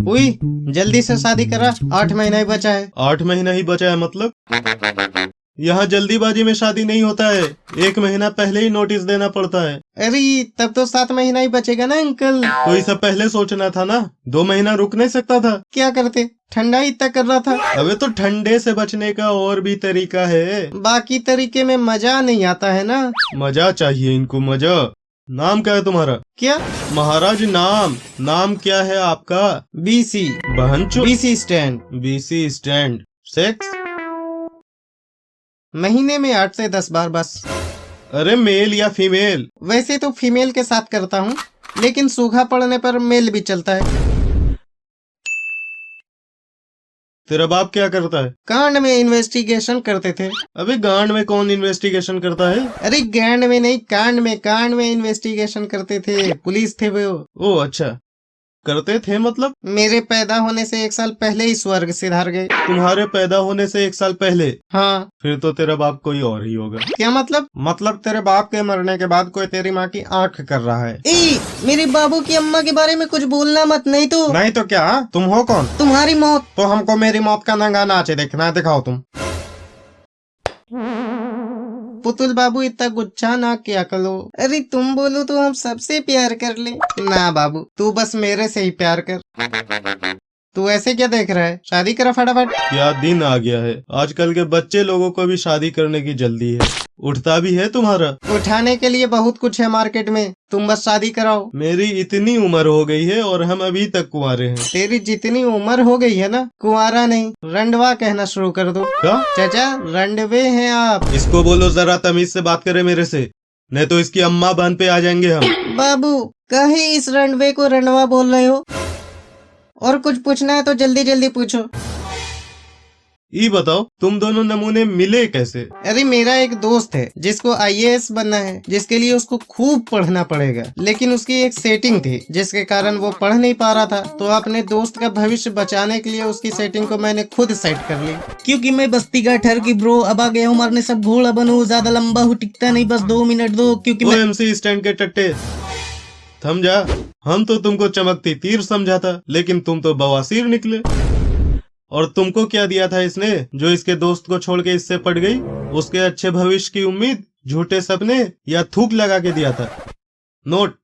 हुई, जल्दी से शादी करा, 8 महीना ही बचा है। 8 महीना ही बचा है मतलब? यहाँ जल्दीबाजी में शादी नहीं होता है, 1 महीना पहले ही नोटिस देना पड़ता है। अरे तब तो 7 महीना ही बचेगा ना अंकल। तो इसे पहले सोचना था ना, 2 महीना रुक नहीं सकता था? क्या करते, ठंडा ही तक कर रहा था। अबे तो ठंडे से बचने का और भी तरीका है। बाकी तरीके में मजा नहीं आता है ना। मजा चाहिए इनको, मजा। नाम क्या है तुम्हारा? क्या? महाराज नाम क्या है आपका? बीसी। बहनचो। BC stand. BC stand. Sex? महीने में 8 से 10 बार बस। अरे मेल या फीमेल? वैसे तो फीमेल के साथ करता हूँ, लेकिन सूखा पड़ने पर मेल भी चलता है। तेरा बाप क्या करता है? कांड में इन्वेस्टिगेशन करते थे। अबे गांड में कौन इन्वेस्टिगेशन करता है? अरे गैंड में नहीं, कांड में इन्वेस्टिगेशन करते थे, पुलिस थे वो। ओ अच्छा, करते थे मतलब? मेरे पैदा होने से 1 साल पहले ही स्वर्ग सिधार गए। तुम्हारे पैदा होने से 1 साल पहले? हाँ। फिर तो तेरा बाप कोई और ही होगा। क्या मतलब? मतलब तेरे बाप के मरने के बाद कोई तेरी माँ की आंख कर रहा है। मेरे बाबू की अम्मा के बारे में कुछ बोलना मत, नहीं तो। नहीं तो क्या? तुम हो कौन? तुम्हारी मौत। तो हमको मेरी मौत का नंगा नाचे देखना है, दिखाओ तुम। पुतुल बाबू इतना गुच्छा ना क्या करो। अरे तुम बोलो तो हम सबसे प्यार कर ले। ना बाबू, तू बस मेरे से ही प्यार कर। तू ऐसे क्या देख रहा है, शादी करा फटाफट। क्या दिन आ गया है, आजकल के बच्चे लोगों को भी शादी करने की जल्दी है। उठता भी है तुम्हारा? उठाने के लिए बहुत कुछ है मार्केट में, तुम बस शादी कराओ। मेरी इतनी उम्र हो गई है और हम अभी तक कुंवारे हैं। तेरी जितनी उम्र हो गई है ना, कुंवारा नहीं रंडवा कहना शुरू कर दो। क्या? चाचा रंडवे हैं आप। इसको बोलो जरा तमीज से बात करे मेरे से, नहीं तो इसकी अम्मा बहन पे आ जाएंगे हम। बाबू कहे इस रंडवे को रंडवा बोल रहे हो? और कुछ पूछना है तो जल्दी जल्दी पूछो। ये बताओ तुम दोनों नमूने मिले कैसे? अरे मेरा एक दोस्त है जिसको आईएएस बनना है, जिसके लिए उसको खूब पढ़ना पड़ेगा, लेकिन उसकी एक सेटिंग थी जिसके कारण वो पढ़ नहीं पा रहा था। तो अपने दोस्त का भविष्य बचाने के लिए उसकी सेटिंग को मैंने खुद सेट कर ली। क्योंकि मैं बस्ती का ठर की ब्रो, अब आ गया हूँ मारने सब घोड़ा बनू, ज्यादा लंबा हूँ टिकता नहीं, बस 2 मिनट दो। क्योंकि मैं एमसी स्टैंड के टट्टे थम जा। हम तो तुमको चमकती तीर समझा था, लेकिन तुम तो बवासीर निकले। और तुमको क्या दिया था इसने जो इसके दोस्त को छोड़ के इससे पड़ गई? उसके अच्छे भविष्य की उम्मीद, झूठे सपने, या थूक लगा के दिया था? नोट,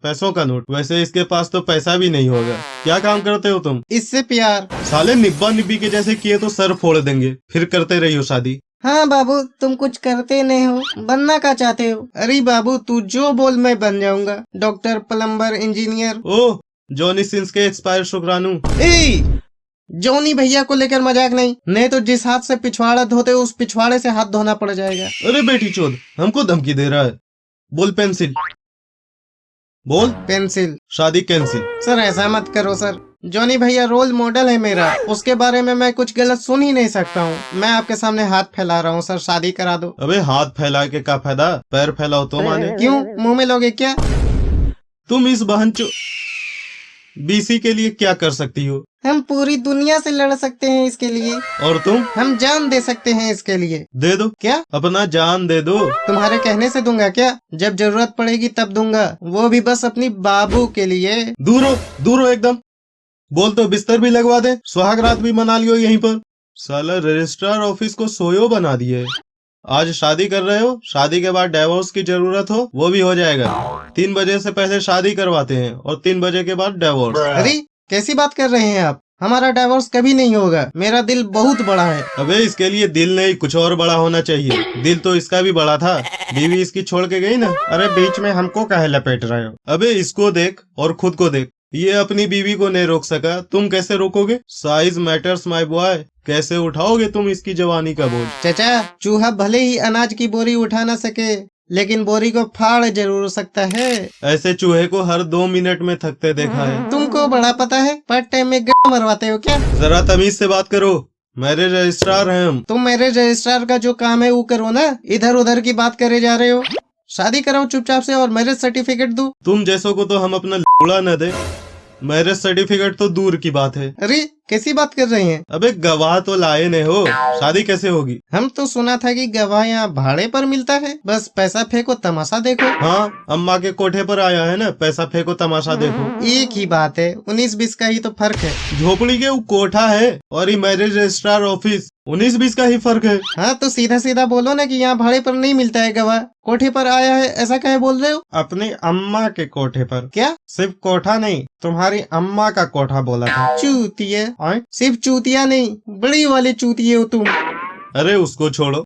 पैसों का नोट। वैसे इसके पास तो पैसा भी नहीं होगा। क्या काम करते हो तुम? इससे प्यार। साले निब्बा निब्बी के जैसे किए तो सर फोड़ देंगे, फिर करते रहियो शादी। हाँ बाबू, तुम कुछ करते नहीं हो, बनना क्या चाहते हो? अरे बाबू तू जो बोल मैं बन जाऊंगा, डॉक्टर, प्लम्बर, इंजीनियर। ओह, जॉनी सिंस के एक्सपायर शुक्राणु। जॉनी भैया को लेकर मजाक नहीं तो जिस हाथ से पिछवाड़ा धोते उस पिछवाड़े से हाथ धोना पड़ जाएगा। अरे बेटी चोद, हमको धमकी दे रहा है। बोल पेंसिल। बोल पेंसिल। शादी कैंसिल। सर ऐसा मत करो सर, जॉनी भैया रोल मॉडल है मेरा, उसके बारे में मैं कुछ गलत सुन ही नहीं सकता हूँ। मैं आपके सामने हाथ फैला रहा हूँ सर, शादी करा दो। अबे हाथ फैला के क्या फायदा, पैर फैलाओ तो माने। क्यों, मुंह में लोगे क्या? तुम इस बहनचो बीसी के लिए क्या कर सकती हो? हम पूरी दुनिया से लड़ सकते हैं इसके लिए। और तुम? हम जान दे सकते हैं इसके लिए। दे दो। क्या? अपना जान दे दो। तुम्हारे कहने से दूंगा क्या? जब जरूरत पड़ेगी तब दूंगा, वो भी बस अपनी बाबू के लिए। दूर हो एकदम। बोल तो बिस्तर भी लगवा दे, सुहाग रात भी मना लियो यहीं पर। साला रजिस्ट्रार ऑफिस को सोयो बना दिए। आज शादी कर रहे हो, शादी के बाद डाइवोर्स की जरूरत हो वो भी हो जाएगा। 3 बजे से पहले शादी करवाते हैं और 3 बजे के बाद डाइवोर्स। अरे कैसी बात कर रहे हैं आप? हमारा डाइवोर्स कभी नहीं होगा, मेरा दिल बहुत बड़ा है। अबे इसके लिए दिल नहीं, कुछ और बड़ा होना चाहिए। दिल तो इसका भी बड़ा था, बीवी इसकी छोड़ के गई ना। अरे बीच में हमको काहे लपेट रहे हो? अबे इसको देख और खुद को देख, ये अपनी बीवी को नहीं रोक सका, तुम कैसे रोकोगे? Size matters my boy. कैसे उठाओगे तुम इसकी जवानी का बोझ? चाचा, चूहा भले ही अनाज की बोरी उठा ना सके, लेकिन बोरी को फाड़ जरूर सकता है। ऐसे चूहे को हर 2 मिनट में थकते देखा है। तुमको बड़ा पता है, पार्ट टाइम में मरवाते हो क्या? जरा तमीज से बात करो, मैरिज रजिस्ट्रार हैं हम। तुम मैरिज रजिस्ट्रार का जो काम है वो करो ना, इधर उधर की बात करे जा रहे हो। शादी कराओ चुपचाप से और मैरिज सर्टिफिकेट दो। तुम जैसों को तो हम अपना लूड़ा न दे, मैरिज सर्टिफिकेट तो दूर की बात है। अरे कैसी बात कर रहे हैं? अबे गवाह तो लाए नहीं हो, शादी कैसे होगी? हम तो सुना था कि गवाह यहाँ भाड़े पर मिलता है, बस पैसा फेंको तमाशा देखो। हाँ, अम्मा के कोठे पर आया है ना, पैसा फेंको तमाशा देखो। एक ही बात है, 19-20 का ही तो फर्क है। झोपड़ी के वो कोठा है और ये मैरिज रजिस्ट्रार ऑफिस, 19-20 का ही फर्क है। हाँ तो सीधा सीधा बोलो ना कि यहाँ भाड़े पर नहीं मिलता है गवाह, कोठे पर आया है, ऐसा कहे बोल रहे हो? अपनी अम्मा के कोठे पर। क्या? सिर्फ कोठा नहीं, तुम्हारी अम्मा का कोठा बोला था। चूतिया? सिर्फ चूतिया नहीं, बड़ी वाली चूतिये हो तुम। अरे उसको छोड़ो,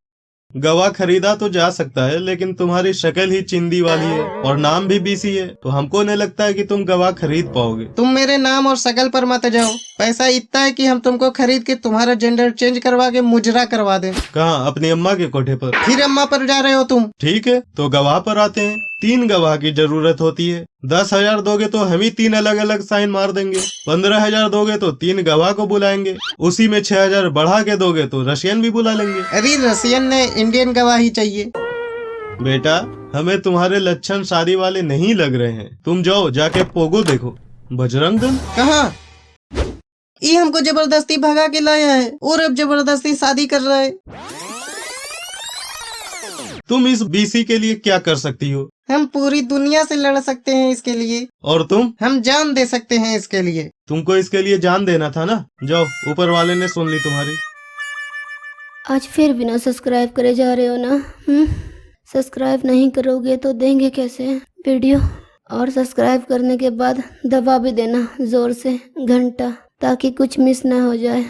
गवाह खरीदा तो जा सकता है, लेकिन तुम्हारी शक्ल ही चिंदी वाली है और नाम भी बीसी है, तो हमको नहीं लगता है कि तुम गवाह खरीद पाओगे। तुम मेरे नाम और शकल पर मत जाओ, पैसा इतना है कि हम तुमको खरीद के तुम्हारा जेंडर चेंज करवा के मुजरा करवा दें। कहाँ? अपनी अम्मा के कोठे पर। फिर अम्मा पर जा रहे हो तुम? ठीक है, तो गवाह पर आते हैं। 3 गवाह की जरूरत होती है। 10,000 दोगे तो हम ही 3 अलग अलग साइन मार देंगे। 15,000 दोगे तो 3 गवाह को बुलाएंगे। उसी में 6,000 बढ़ा के दोगे तो रशियन भी बुला लेंगे। अरे रशियन ने इंडियन गवाह ही चाहिए। बेटा, हमें तुम्हारे लक्षण शादी वाले नहीं लग रहे हैं। तुम जाओ, जाके पोगो देखो। बजरंग दल? कहाँ? ये हमको जबरदस्ती भगा के लाया है और अब जबरदस्ती शादी कर रहा है। तुम इस बीसी के लिए क्या कर सकती हो? हम पूरी दुनिया से लड़ सकते हैं इसके लिए। और तुम? हम जान दे सकते हैं इसके लिए। तुमको इसके लिए जान देना था ना। जाओ, ऊपर वाले ने सुन ली तुम्हारी। आज फिर बिना सब्सक्राइब करे जा रहे हो ना? सब्सक्राइब नहीं करोगे तो देंगे कैसे वीडियो? और सब्सक्राइब करने के बाद दबा भी देना जोर से घंटा, ताकि कुछ मिस ना हो जाए।